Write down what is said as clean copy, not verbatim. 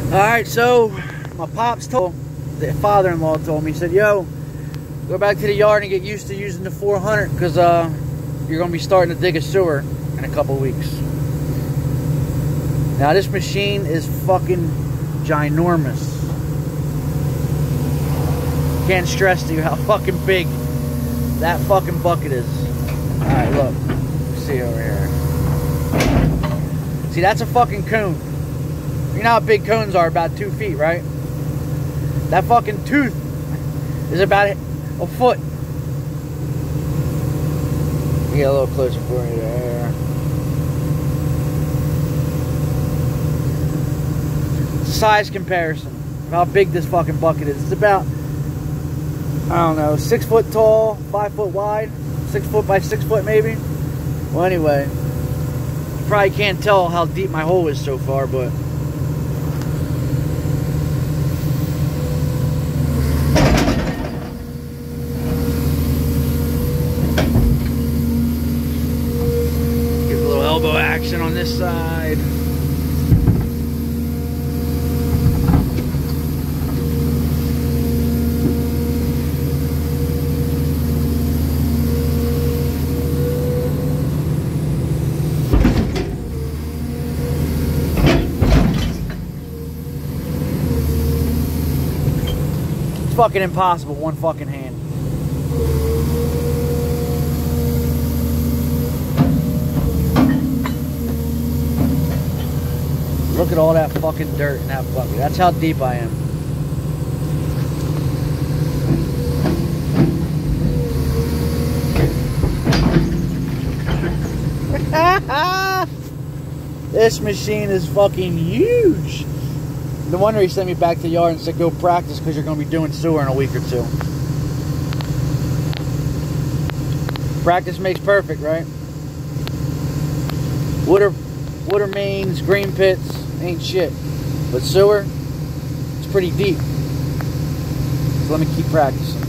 Alright, so my the father-in-law told me, he said, yo, go back to the yard and get used to using the 400 because you're going to be starting to dig a sewer in a couple weeks. Now this machine is fucking ginormous. Can't stress to you how fucking big that fucking bucket is. Alright, look. See over here. See, that's a fucking cone. You know how big cones are, about 2 feet, right? That fucking tooth is about a foot. Get a little closer for you there. Size comparison of how big this fucking bucket is. It's about, I don't know, 6 foot tall, 5 foot wide, 6 foot by 6 foot maybe. Well, anyway, you probably can't tell how deep my hole is so far, but give a little elbow action on this side. Fucking impossible, one fucking hand. Look at all that fucking dirt in that bucket. That's how deep I am. This machine is fucking huge. No wonder he sent me back to the yard and said, go practice because you're going to be doing sewer in a week or two. Practice makes perfect, right? Water mains, green pits, ain't shit. But sewer, it's pretty deep. So let me keep practicing.